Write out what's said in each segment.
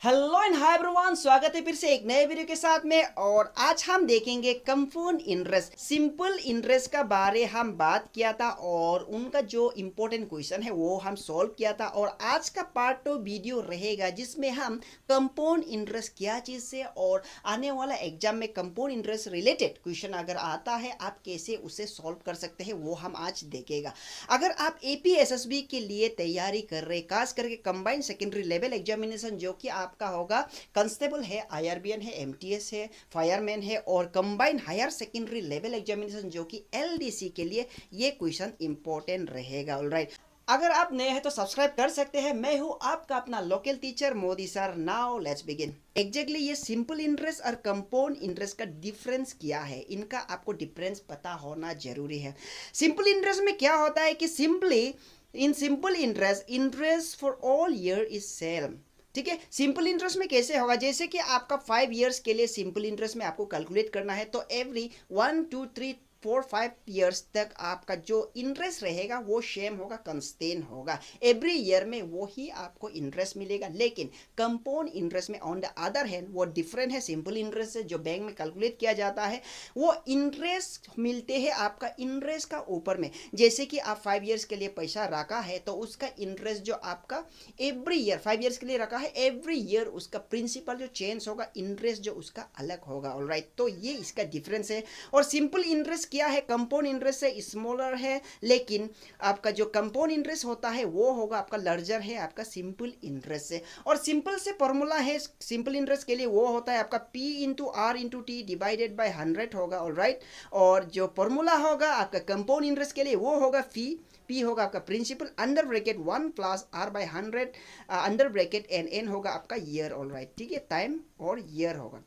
Hello and hi everyone, स्वागत है फिर से एक नए वीडियो के साथ में। और आज हम देखेंगे कंपाउंड इंटरेस्ट, सिंपल इंटरेस्ट का बारे हम बात किया था और उनका जो इम्पोर्टेंट क्वेश्चन है वो हम सॉल्व किया था। और आज का पार्ट 2 वीडियो रहेगा जिसमें हम कंपाउंड इंटरेस्ट क्या चीज़ से और आने वाला एग्जाम में कंपाउंड इंटरेस्ट रिलेटेड क्वेश्चन अगर आता है आप कैसे उसे सॉल्व कर सकते हैं वो हम आज देखेगा। अगर आप एपीएसएसबी के लिए तैयारी कर रहे, खास करके कंबाइंड सेकेंडरी लेवल एग्जामिनेशन जो कि आपका होगा कांस्टेबल है, आईआरबीएन है, एमटीएस है, फायरमैन है और combined higher secondary level examination जो कि एलडीसी के लिए ये क्वेश्चन इंपॉर्टेंट रहेगा। ऑलराइट, अगर आप नए हैं तो सब्सक्राइब कर सकते हैं। मैं हूं आपका अपना local teacher Modi sir. Now let's begin. Exactly ये सिंपल इंटरेस्ट और कंपाउंड इंटरेस्ट का डिफरेंस क्या है, इनका आपको डिफरेंस पता होना जरूरी है। सिंपल इंटरेस्ट में क्या होता है कि simply in simple interest, interest for all year is same. ठीक है, सिंपल इंटरेस्ट में कैसे होगा, जैसे कि आपका 5 ईयर्स के लिए सिंपल इंटरेस्ट में आपको कैलकुलेट करना है तो एवरी 1 2 3 4 5 ईयर्स तक आपका जो इंटरेस्ट रहेगा वो सेम होगा, कंस्टेंट होगा। एवरी ईयर में वो ही आपको इंटरेस्ट मिलेगा। लेकिन कंपाउंड इंटरेस्ट में ऑन द अदर हैंड वो डिफरेंट है सिंपल इंटरेस्ट से, जो बैंक में कैलकुलेट किया जाता है। वो इंटरेस्ट मिलते हैं आपका इंटरेस्ट का ऊपर में। जैसे कि आप 5 ईयर्स के लिए पैसा रखा है तो उसका इंटरेस्ट जो आपका एवरी ईयर 5 ईयर्स के लिए रखा है, एवरी ईयर उसका प्रिंसिपल जो चेंज होगा, इंटरेस्ट जो उसका अलग होगा। ऑलराइट, तो ये इसका डिफरेंस है। और सिंपल इंटरेस्ट क्या है, कंपाउंड इंटरेस्ट से स्मॉलर है, लेकिन आपका जो कंपाउंड इंटरेस्ट होता है वो होगा आपका लार्जर है आपका सिंपल इंटरेस्ट से। और सिंपल से फॉर्मूला है सिंपल इंटरेस्ट के लिए, वो होता है आपका P into r into t divided by 100 होगा। ऑलराइट, और जो फॉर्मूला होगा आपका कंपाउंड इंटरेस्ट के लिए वो होगा P होगा आपका principal under bracket 1 plus r by 100 under bracket N होगा आपका ईयर। ऑलराइट, ठीक है, टाइम और ईयर होगा,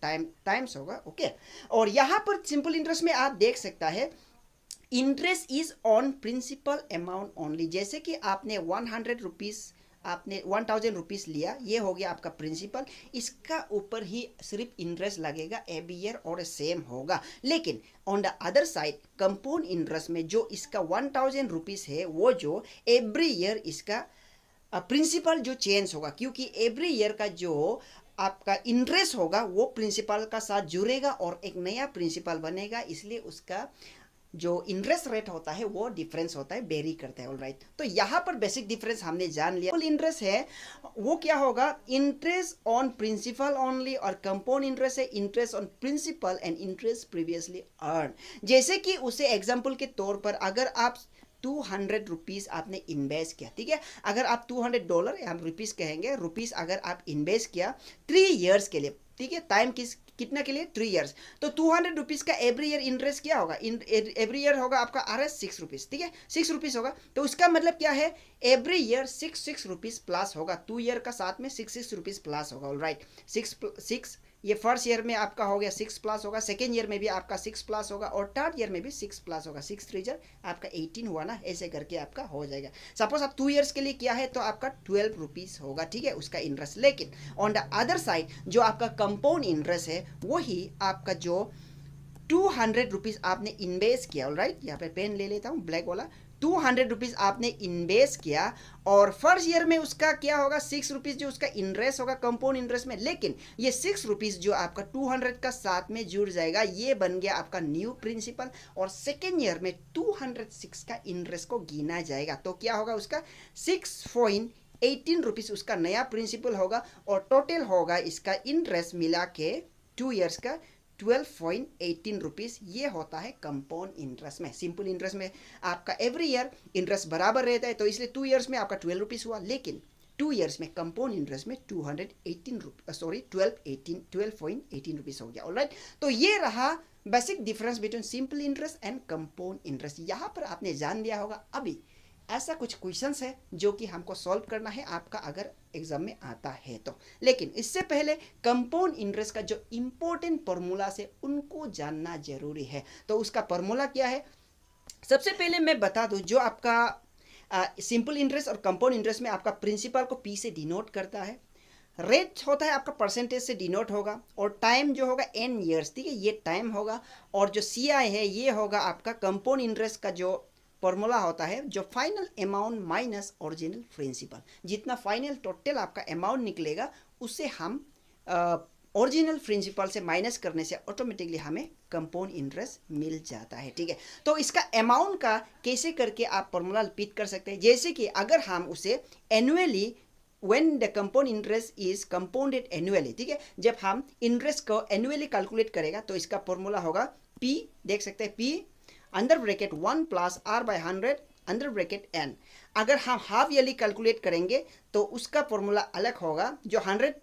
टाइम्स होगा। ओके, और यहाँ पर सिंपल इंटरेस्ट में आप देख सकता है interest is on principal amount only. जैसे कि आपने 100 रुपीज़, आपने 1000 रुपीज़ लिया, ये हो गया आपका प्रिंसिपल, इसका ऊपर ही सिर्फ इंटरेस्ट लगेगा एवरी ईयर और सेम होगा। लेकिन on the other side compound interest में जो इसका 1000 रुपीज़ है वो जो एवरी ईयर इसका प्रिंसिपल जो चेंज होगा, क्योंकि एवरी ईयर का जो आपका इंटरेस्ट होगा वो प्रिंसिपल का साथ जुड़ेगा और एक नया प्रिंसिपल बनेगा, इसलिए उसका जो इंटरेस्ट रेट होता है वो डिफरेंस होता है, वेरी करता है। ऑलराइट, तो यहाँ पर बेसिक डिफरेंस हमने जान लिया। इंटरेस्ट है वो क्या होगा, इंटरेस्ट ऑन प्रिंसिपल ओनली, और कंपाउंड इंटरेस्ट है interest on principal and interest previously earn. जैसे कि उसे एग्जाम्पल के तौर पर अगर आप 200 रुपीज़ आपने इन्वेस्ट किया, ठीक है, अगर आप $200 या हम रुपीज़ कहेंगे, रुपीज़ अगर आप इन्वेस्ट किया 3 ईयर्स के लिए, ठीक है, टाइम कितना के लिए, 3 ईयर्स, तो 200 रुपीज़ का एवरी ईयर इंटरेस्ट क्या होगा, एवरी ईयर होगा आपका आर एस 6 रुपीज़, ठीक है, 6 रुपीज़ होगा। तो उसका मतलब क्या है, एवरी ईयर 6 रुपीज़ प्लस होगा, 2 ईयर का साथ में 6 रुपीज़ प्लस होगा। ऑलराइट, 6 ये फर्स्ट ईयर में आपका हो गया 6 प्लस होगा, सेकेंड ईयर में भी आपका 6 प्लस होगा और थर्ड ईयर में भी 6 प्लस होगा। 6 3 आपका 18 हुआ ना, ऐसे करके आपका हो जाएगा। सपोज आप 2 ईयर्स के लिए किया है तो आपका 12 रुपीज़ होगा, ठीक है, उसका इंटरेस्ट। लेकिन ऑन द अदर साइड जो आपका कंपाउंड इंटरेस्ट है वही आपका जो 200 रुपीज़ आपने इन्वेस्ट किया। ऑलराइट, यहाँ पे पेन ले लेता हूँ ब्लैक वाला। 200 रुपीज़ आपने इन्वेस्ट किया और फर्स्ट ईयर में उसका क्या होगा, 6 रुपीज़ जो उसका इंटरेस्ट होगा कंपाउंड इंटरेस्ट में। लेकिन ये 6 रुपीज़ जो आपका 200 का साथ में जुड़ जाएगा, ये बन गया आपका न्यू प्रिंसिपल, और सेकेंड ईयर में 206 का इंटरेस्ट को गिना जाएगा। तो क्या होगा, उसका 6.18 रुपीज़ उसका नया प्रिंसिपल होगा और टोटल होगा इसका इंटरेस्ट मिला के 2 ईयर्स का 12.18 रुपीज़। ये होता है कंपाउंड इंटरेस्ट में। सिंपल इंटरेस्ट में आपका एवरी ईयर इंटरेस्ट बराबर रहता है, तो इसलिए 2 ईयर्स में आपका 12 रुपीज़ हुआ। लेकिन 2 ईयर्स में कंपाउंड इंटरेस्ट में 12.18 रुपीज़ हो गया। ऑलराइट, तो ये रहा basic difference between simple interest and compound interest. यहाँ पर आपने जान लिया होगा। अभी ऐसा कुछ क्वेश्चंस है जो कि हमको सॉल्व करना है आपका अगर एग्जाम में आता है तो। लेकिन इससे पहले कंपाउंड इंटरेस्ट का जो इंपॉर्टेंट फॉर्मूला से उनको जानना जरूरी है। तो उसका फॉर्मूला क्या है, सबसे पहले मैं बता दूं, जो आपका सिंपल इंटरेस्ट और कंपाउंड इंटरेस्ट में आपका प्रिंसिपल को P से डिनोट करता है, रेट होता है आपका परसेंटेज से डिनोट होगा, और टाइम जो होगा N ईयर्स, ठीक है, ये टाइम होगा, और जो CI है ये होगा आपका कंपाउंड इंटरेस्ट का जो फॉर्मूला होता है जो final amount minus original principal, जितना फाइनल टोटल आपका अमाउंट निकलेगा उससे हम ओरिजिनल प्रिंसिपल से माइनस करने से ऑटोमेटिकली हमें कंपाउंड इंटरेस्ट मिल जाता है। ठीक है, तो इसका अमाउंट का कैसे करके आप फॉर्मूला रिपीट कर सकते हैं, जैसे कि अगर हम उसे annually when the compound interest is compounded annually, ठीक है, जब हम इंटरेस्ट को एनुअली कैलकुलेट करेगा तो इसका फॉर्मूला होगा पी, देख सकते हैं p under bracket 1 plus r by 100 under bracket n. अगर हम हाफ ईयरली कैलकुलेट करेंगे तो उसका फॉर्मूला अलग होगा, जो 100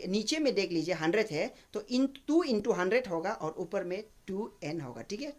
नीचे में देख लीजिए 100 है तो 2 इंटू 100 होगा और ऊपर में 2n होगा। ठीक है,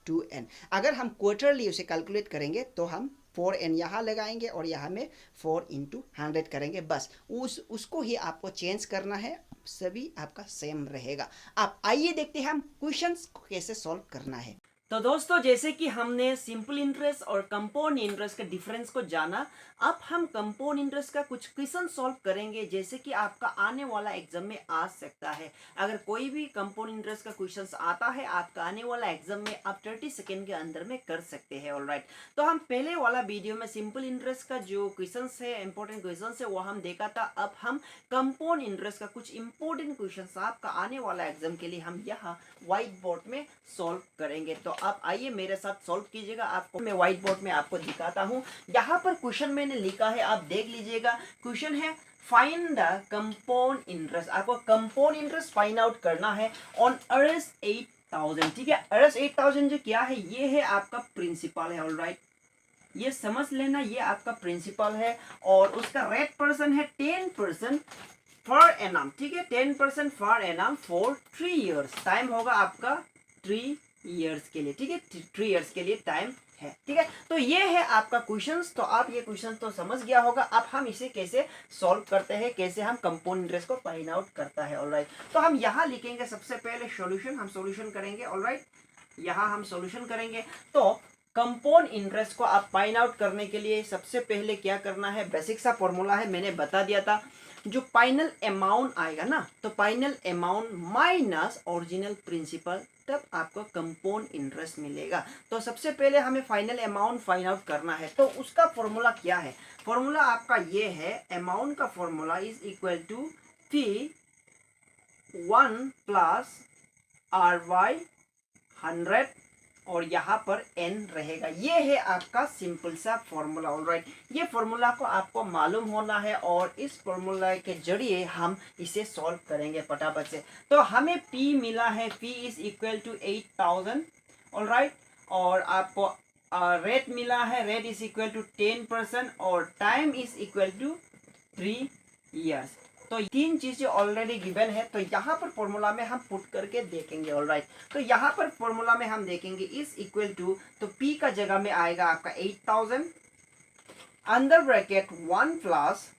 2n। अगर हम क्वार्टरली उसे कैलकुलेट करेंगे तो हम 4n यहाँ लगाएंगे और यहाँ में 4 इंटू 100 करेंगे, बस उसको ही आपको चेंज करना है, सभी आपका सेम रहेगा। अब आइए देखते हैं हम क्वेश्चंस को कैसे सॉल्व करना है। तो दोस्तों, जैसे कि हमने सिंपल इंटरेस्ट और कंपाउंड इंटरेस्ट के डिफरेंस को जाना, अब हम कंपाउंड इंटरेस्ट का कुछ क्वेश्चन सॉल्व करेंगे जैसे कि आपका आने वाला एग्जाम में आ सकता है। अगर कोई भी कंपाउंड इंटरेस्ट का क्वेश्चन आता है आपका आने वाला एग्जाम में, आप 30 सेकेंड के अंदर में कर सकते हैं। ऑलराइट, तो हम पहले वाला वीडियो में सिंपल इंटरेस्ट का जो क्वेश्चन है, इंपॉर्टेंट क्वेश्चन है, वो हम देखा था। अब हम कंपाउंड इंटरेस्ट का कुछ इंपॉर्टेंट क्वेश्चन आपका आने वाला एग्जाम के लिए हम यहाँ व्हाइट बोर्ड में सॉल्व करेंगे। तो आप आइए मेरे साथ सॉल्व कीजिएगा। आपको मैं व्हाइट बोर्ड में आपको दिखाता हूँ। यहाँ पर क्वेश्चन मैंने लिखा है, आप देख लीजिएगा। क्वेश्चन है फाइंड द कंपाउंड इंटरेस्ट। आपको कंपाउंड इंटरेस्ट फाइंड आउट करना है ऑन अरेस्ट 8000। ठीक है, अरेस्ट 8000 जो क्या है, ये है आपका प्रिंसिपल है। ऑलराइट, ये समझ लेना, ये आपका प्रिंसिपल है और उसका रेट परसेंट है 10% फॉर एनम। ठीक है, 10% for annum for 3 years. Time होगा आपका 3 इयर्स के लिए। ठीक है, 3 इयर्स के लिए टाइम है। ठीक है, तो ये है आपका क्वेश्चंस। तो आप ये क्वेश्चन तो समझ गया होगा। अब हम इसे कैसे सॉल्व करते हैं, कैसे हम कंपाउंड इंटरेस्ट को फाइंड आउट करता है। ऑलराइट, तो हम यहाँ लिखेंगे सबसे पहले सॉल्यूशन, हम सॉल्यूशन करेंगे। ऑलराइट, यहाँ हम सॉल्यूशन करेंगे। तो कंपाउंड इंटरेस्ट को आप फाइंड आउट करने के लिए सबसे पहले क्या करना है, बेसिक सा फॉर्मूला है, मैंने बता दिया था। जो फाइनल अमाउंट आएगा ना, तो final amount minus original principal, तब आपको कंपाउंड इंटरेस्ट मिलेगा। तो सबसे पहले हमें फाइनल अमाउंट फाइंड आउट करना है। तो उसका फॉर्मूला क्या है, फॉर्मूला आपका ये है, अमाउंट का formula is equal to P1 plus R/100 और यहाँ पर n रहेगा। ये है आपका सिंपल सा फॉर्मूला। ऑलराइट, ये फॉर्मूला को आपको मालूम होना है और इस फॉर्मूला के जरिए हम इसे सॉल्व करेंगे फटाफट से। तो हमें P मिला है, P is equal to 8000। Alright, और आपको रेट मिला है, रेट इज इक्वल टू 10% और time is equal to 3 years. तो 3 चीजें ऑलरेडी गिवन है। तो यहाँ पर फॉर्मूला में हम पुट करके देखेंगे। ऑलराइट, तो यहाँ पर फॉर्मूला में हम देखेंगे इज इक्वल टू, तो P का जगह में आएगा आपका 8000 अंडर ब्रैकेट 1 प्लस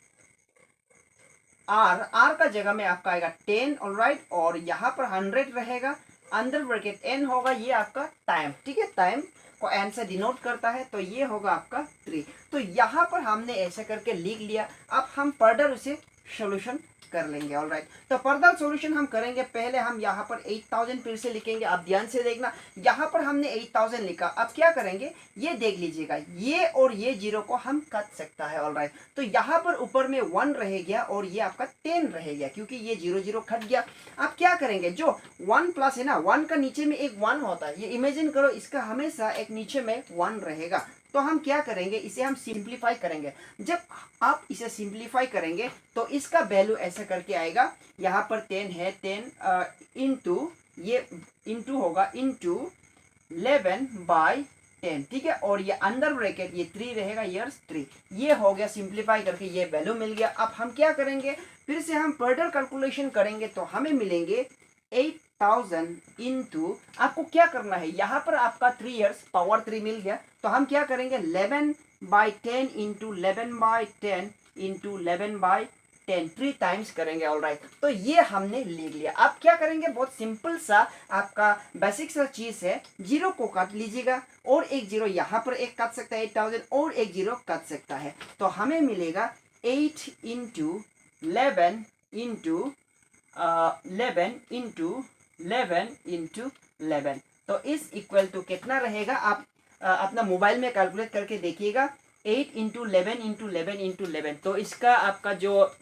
R का जगह में आपका आएगा 10। ऑलराइट, और यहाँ पर 100 रहेगा, अंडर ब्रैकेट n होगा, ये आपका टाइम। ठीक है, टाइम को n से डिनोट करता है, तो ये होगा आपका 3। तो यहाँ पर हमने ऐसे करके लिख लिया। अब हम फर्दर उसे सॉल्यूशन कर लेंगे। ऑलराइट, तो फर्दर सॉल्यूशन हम करेंगे। पहले हम यहाँ पर 8000 फिर से लिखेंगे। आप ध्यान से देखना, यहाँ पर हमने 8000 लिखा। अब क्या करेंगे, ये देख लीजिएगा, ये और ये जीरो को हम काट सकता है। ऑलराइट, तो यहाँ पर ऊपर में 1 रह गया और ये आपका 10 रह गया, क्योंकि ये 0 0 कट गया। अब क्या करेंगे, जो 1 प्लस है ना, 1 का नीचे में एक 1 होता है, ये इमेजिन करो, इसका हमेशा एक नीचे में 1 रहेगा। तो हम क्या करेंगे, इसे हम सिंप्लीफाई करेंगे। जब आप इसे सिंप्लीफाई करेंगे तो इसका वैल्यू ऐसे करके आएगा, यहाँ पर 10 है, 10 इंटू ये इंटू होगा इंटू 11/10। ठीक है, और ये अंडर ब्रैकेट ये 3 रहेगा, ईयर्स 3। ये हो गया, सिंप्लीफाई करके ये वैल्यू मिल गया। अब हम क्या करेंगे, फिर से हम फर्दर कैलकुलेशन करेंगे। तो हमें मिलेंगे 8000 इंटू, आपको क्या करना है, यहाँ पर आपका 3 इयर्स पावर 3 मिल गया। तो हम क्या करेंगे, 11/10 इंटू 11/10 इंटू 11/10, 3 टाइम्स करेंगे। ऑलराइट, तो ये हमने लिख लिया। अब क्या करेंगे, बहुत सिंपल सा आपका बेसिक सा चीज है, जीरो को काट लीजिएगा और एक जीरो यहाँ पर एक काट सकता है 8000 और एक जीरो काट सकता है। तो हमें मिलेगा 8 इंटू 11 इंटू 11 इंटू 11 इंटू 11। तो इस इक्वल टू कितना रहेगा, आप अपना मोबाइल में कैलकुलेट करके देखिएगा। 8 इंटू 11 इंटू 11 इंटू 11, तो इसका आपका जो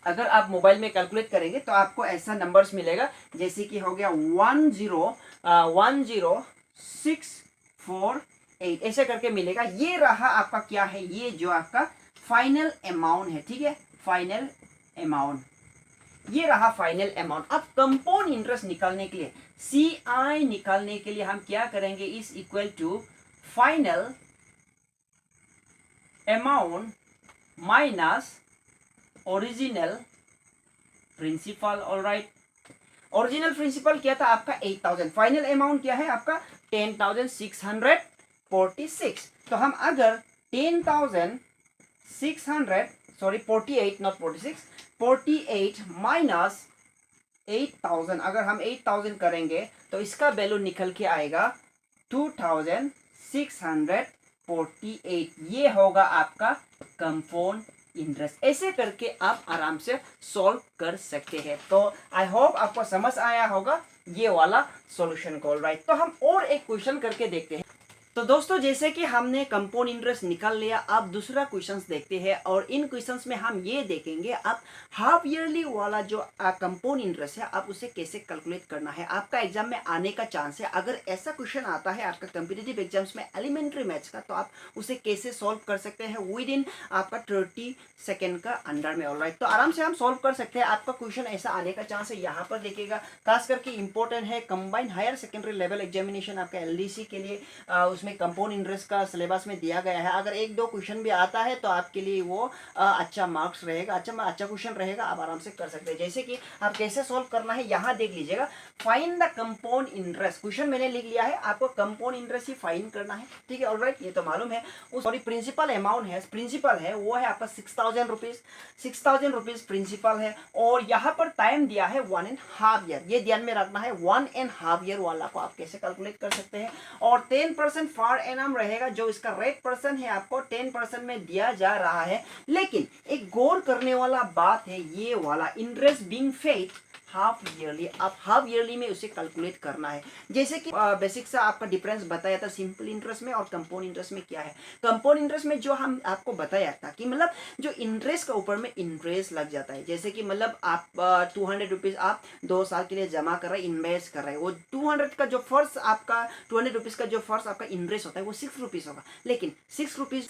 अगर आप मोबाइल में कैलकुलेट करेंगे तो आपको ऐसा नंबर्स मिलेगा, जैसे कि हो गया 10648, ऐसे करके मिलेगा। ये रहा आपका क्या है, ये जो आपका फाइनल अमाउंट है, ठीक है, फाइनल अमाउंट, ये रहा फाइनल अमाउंट। अब कंपाउंड इंटरेस्ट निकालने के लिए, CI निकालने के लिए हम क्या करेंगे, is equal to final amount minus original principal. Alright, original principal क्या था आपका 8000, फाइनल अमाउंट क्या है आपका 10646। तो हम अगर 48 नॉट 46, 48 माइनस 8000, अगर हम 8000 करेंगे तो इसका वैल्यू निकल के आएगा 2648। ये होगा आपका कंपाउंड इंटरेस्ट। ऐसे करके आप आराम से सॉल्व कर सकते हैं। तो आई होप आपको समझ आया होगा ये वाला सॉल्यूशन को। राइट, तो हम और एक क्वेश्चन करके देखते हैं। तो दोस्तों, जैसे कि हमने कंपाउंड इंटरेस्ट निकाल लिया, अब दूसरा क्वेश्चंस देखते हैं। और इन क्वेश्चंस में हम ये देखेंगे आप हाफ ईयरली वाला जो कंपाउंड इंटरेस्ट है, आप उसे कैसे कैलकुलेट करना है। आपका एग्जाम में आने का चांस है, अगर ऐसा क्वेश्चन आता है आपका कॉम्पिटिटिव एग्जाम्स में एलिमेंट्री मैथ्स का, तो आप उसे कैसे सॉल्व कर सकते हैं विद इन आपका 30 सेकेंड का अंडर में। ऑलराइट, तो आराम से हम सॉल्व कर सकते हैं। आपका क्वेश्चन ऐसा आने का चांस है, यहाँ पर देखिएगा, खास करके इंपॉर्टेंट है combined higher secondary level examination आपका LDC के लिए। उसमें कंपाउंड इंटरेस्ट का सिलेबस में दिया गया है। अगर एक दो क्वेश्चन भी आता है तो आपके लिए वो अच्छा मार्क्स रहेगा, अच्छा क्वेश्चन रहेगा, आप आराम से कर सकते हैं। जैसे कि आप कैसे सॉल्व करना है यहाँ देख लीजिएगा। Find the compound interest, question मैंने लिख लिया है, आपको कंपाउंड इंटरेस्ट ही फाइंड करना है, ठीक है। ऑलराइट, ये तो मालूम है। सॉरी, प्रिंसिपल अमाउंट है, प्रिंसिपल है वो है आपका 6000 रुपीज, 6000 रुपीज प्रिंसिपल है। और यहाँ पर टाइम दिया है 1.5 ईयर, ये ध्यान में रखना है। 1.5 ईयर वाला को आप कैसे कैलकुलेट कर सकते हैं। और 10% फॉर एनम रहेगा, जो इसका रेट पर्सन है आपको 10% में दिया जा रहा है। लेकिन एक गौर करने वाला बात है, ये वाला interest being paid half yearly, आप हाफ ईयरली में उसे कैलकुलेट करना है। जैसे कि बेसिक सा आपका डिफरेंस बताया था सिंपल इंटरेस्ट में और कंपाउंड इंटरेस्ट में क्या है। कंपाउंड इंटरेस्ट में जो हम आपको बताया था कि मतलब जो इंटरेस्ट का ऊपर में इंटरेस्ट लग जाता है। जैसे कि मतलब आप 200 रुपीज आप 2 साल के लिए जमा कर रहे हैं, इन्वेस्ट कर रहे हैं, वो 200 का जो फर्स्ट आपका 200 रुपीज का जो फर्स्ट आपका इंटरेस्ट होता है वो 6 रुपीज होगा। लेकिन 6 रुपीज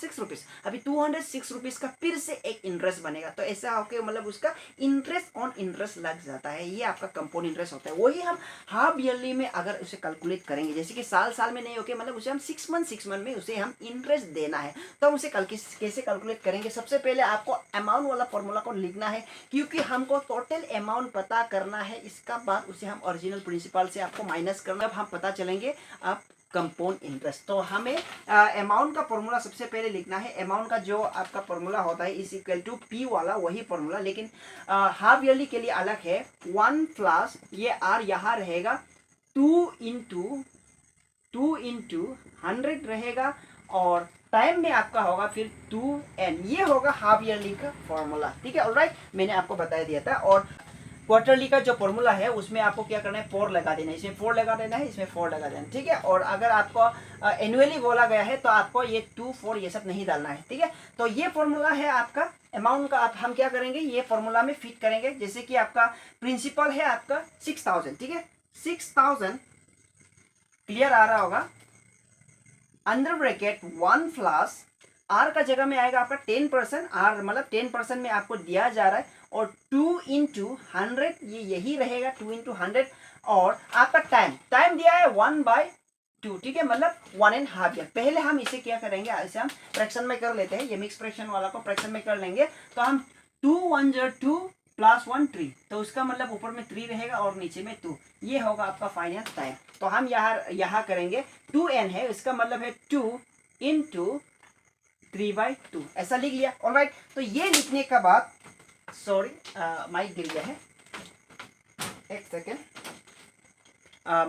अभी 206 रुपीज का फिर से एक इंटरेस्ट बनेगा। तो ऐसा होकर मतलब उसका इंटरेस्ट ऑन इंटरेस्ट लग जाता है, ये आपका कंपाउंड इंटरेस्ट होता है। वही हम हाफ ईयरली में अगर उसे कैलकुलेट करेंगे, जैसे कि साल में नहीं होके मतलब उसे हम 6 मंथ में उसे हम इंटरेस्ट देना है, तो हम उसे कैसे कैलकुलेट करेंगे। सबसे पहले आपको अमाउंट वाला फॉर्मूला को लिखना है, क्योंकि हमको टोटल अमाउंट पता करना है। इसका बाद उसे हम ओरिजिनल प्रिंसिपल से आपको माइनस करना है, हम पता चलेंगे आप कंपाउंड इंटरेस्ट। तो हमें अमाउंट का फॉर्मूला सबसे पहले लिखना है। अमाउंट का जो आपका फॉर्मूला होता है इज इक्वल टू P वाला वही फॉर्मूला, लेकिन हाफ ईयरली के लिए अलग है। 1 प्लस ये R यहाँ रहेगा 2 इंटू 100 रहेगा, और टाइम में आपका होगा फिर 2n, ये होगा हाफ ईयरली का फॉर्मूला, ठीक है। ऑलराइट, मैंने आपको बता दिया था। और क्वार्टरली का जो फॉर्मूला है उसमें आपको क्या करना है, 4 लगा देना है, इसमें 4 लगा देना है, इसमें 4 लगा देना है, ठीक है। और अगर आपको एनुअली बोला गया है तो आपको ये 2, 4 ये सब नहीं डालना है, ठीक है। तो ये फॉर्मूला है आपका अमाउंट का। आप हम क्या करेंगे, ये फॉर्मूला में फिट करेंगे। जैसे कि आपका प्रिंसिपल है आपका 6000, ठीक है, 6000 क्लियर आ रहा होगा। अंडर ब्रैकेट 1 प्लस R का जगह में आएगा आपका 10%, R मतलब 10% में आपको दिया जा रहा है, और 2 इंटू 100 ये यही रहेगा, 2 इंटू 100। और आपका टाइम दिया है 1/2, ठीक है, मतलब 1.5 ईयर। पहले हम इसे क्या करेंगे, इसे हम फ्रैक्शन में कर लेते हैं, ये मिक्स फ्रैक्शन वाला को फ्रैक्शन में कर लेंगे। तो हम 2 1 2 प्लस 1 3, तो उसका मतलब ऊपर में 3 रहेगा और नीचे में 2, ये होगा आपका फाइनल टाइम। तो हम यहाँ करेंगे 2n है, इसका मतलब है 2 इंटू 3/2, ऐसा लिख लिया। ऑलराइट, तो ये लिखने का बाद, सॉरी माइक गिर गया है, एक सेकेंड,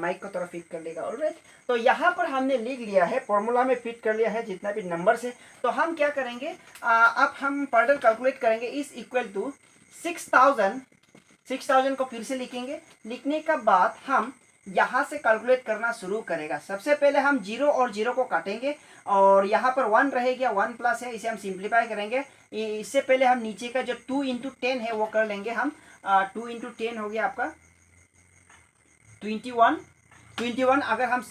माइक को थोड़ा फिट कर लेगा। ऑलराइट, तो यहाँ पर हमने लिख लिया है, फॉर्मूला में फिट कर लिया है जितना भी नंबर्स है। तो हम क्या करेंगे, अब हम फर्दर कैलकुलेट करेंगे। इज इक्वल टू 6000 को फिर से लिखेंगे। लिखने का बाद हम यहाँ से कैलकुलेट करना शुरू करेगा। सबसे पहले हम 0 और 0 को काटेंगे और यहाँ पर 1 रहेगा, 1 प्लस है, इसे हम सिंप्लीफाई करेंगे। इससे पहले हम नीचे का जो 2 इंटू 10 है वो कर लेंगे हम। 2 इंटू 10 हो गया आपका 21। अगर हम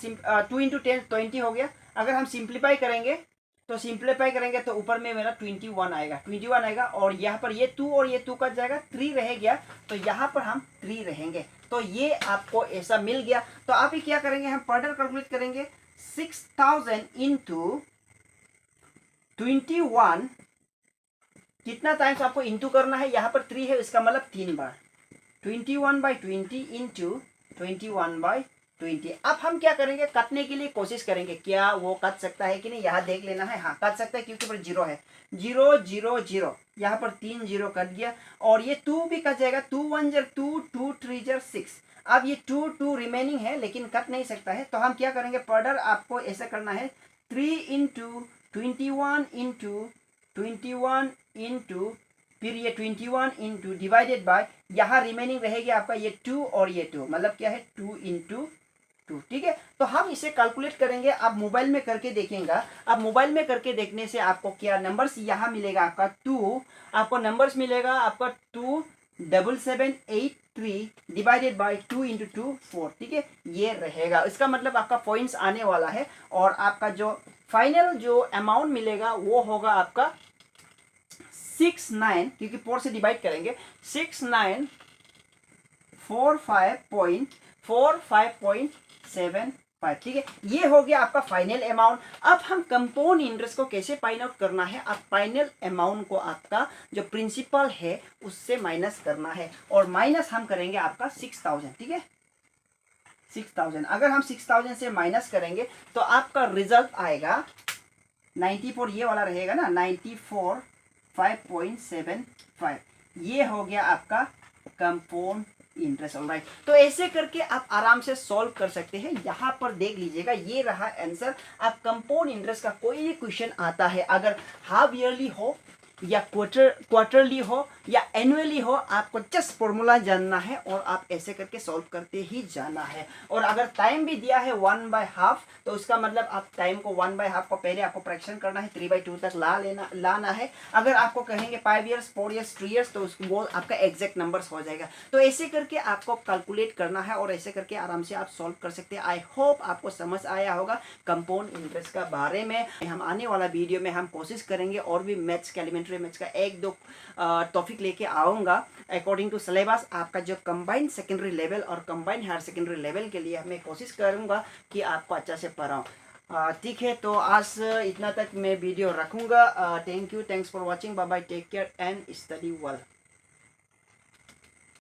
2 इंटू 10 20 हो गया। अगर हम सिंप्लीफाई करेंगे तो ऊपर में मेरा 21 आएगा और यहाँ पर ये 2 और ये 2 कट जाएगा, 3 रह गया, तो यहाँ पर हम 3 रहेंगे। तो ये आपको ऐसा मिल गया। तो आप ही क्या करेंगे, हम फर्दर कैलकुलेट करेंगे। 6000 इंटू 21 कितना टाइम्स आपको इंटू करना है, यहाँ पर 3 है, इसका मतलब 3 बार। 21/20 इंटू 21/20। अब हम क्या करेंगे, कटने के लिए कोशिश करेंगे, क्या वो कट सकता है कि नहीं, यहाँ देख लेना है। हाँ कट सकता है क्योंकि पर 0 है। 0 0 0, यहाँ पर 3 0 कट गया और ये 2 भी कट जाएगा। 2 1 जार 2, 2 3 जार 6। अब ये 2 2 रिमेनिंग है लेकिन कट नहीं सकता है, तो हम क्या करेंगे, फर्दर आपको ऐसा करना है। 3 इंटू 21 इंटू 21 इंटू फिर ये 21 इंटू डिवाइडेड बाय, यहाँ रिमेनिंग रहेगी आपका ये 2 और ये 2, मतलब क्या है 2 इंटू 2। ठीक है, तो हम इसे कैलकुलेट करेंगे। आप मोबाइल में करके देखेंगे। अब मोबाइल में करके देखने से आपको क्या नंबर्स यहाँ मिलेगा, आपका 2, आपको नंबर्स मिलेगा आपका 27783 डिवाइडेड बाय 2 इंटू 2 4। ठीक है, ये रहेगा। इसका मतलब आपका पॉइंट्स आने वाला है और आपका जो फाइनल जो अमाउंट मिलेगा वो होगा आपका 69, क्योंकि 4 से डिवाइड करेंगे, 6945.75। ठीक है, ये हो गया आपका फाइनल अमाउंट। अब हम कंपाउंड इंटरेस्ट को कैसे फाइंड आउट करना है, अब फाइनल अमाउंट को आपका जो प्रिंसिपल है उससे माइनस करना है और माइनस हम करेंगे आपका 6000। ठीक है, 6000 अगर हम 6000 से माइनस करेंगे तो आपका रिजल्ट आएगा 94, ये वाला रहेगा ना, 94.575। ये हो गया आपका कंपाउंड इंटरेस्ट। ऑलराइट, तो ऐसे करके आप आराम से सॉल्व कर सकते हैं। यहाँ पर देख लीजिएगा, ये रहा आंसर। आप कंपाउंड इंटरेस्ट का कोई भी क्वेश्चन आता है, अगर हाफ ईयरली हो या क्वार्टरली हो या एनुअली हो, आपको जस्ट फॉर्मूला जानना है और आप ऐसे करके सॉल्व करते ही जाना है। और अगर टाइम भी दिया है 1/2, तो उसका मतलब आप टाइम को 1/2 को पहले आपको फ्रैक्शन करना है, 3/2 तक लाना है। अगर आपको कहेंगे 5 ईयर्स 4 ईयर्स 3 ईयर्स, तो वो आपका एग्जैक्ट नंबर्स हो जाएगा। तो ऐसे करके आपको कैलकुलेट करना है और ऐसे करके आराम से आप सॉल्व कर सकते हैं। आई होप आपको समझ आया होगा कंपाउंड इंटरेस्ट का बारे में। हम आने वाला वीडियो में हम कोशिश करेंगे और भी मैथ्स का, एलिमेंट्री मैथ्स का 1-2 टॉपिक लेके आऊँगा अकॉर्डिंग टू सिलेबस। आपका जो कंबाइंड सेकेंडरी लेवल और कंबाइंड हायर सेकेंडरी लेवल के लिए मैं कोशिश करूँगा कि आपको अच्छा से पढ़ाऊँ। ठीक है, तो आज इतना तक मैं वीडियो रखूँगा। Thank you, thanks for watching, bye bye, take care and study well.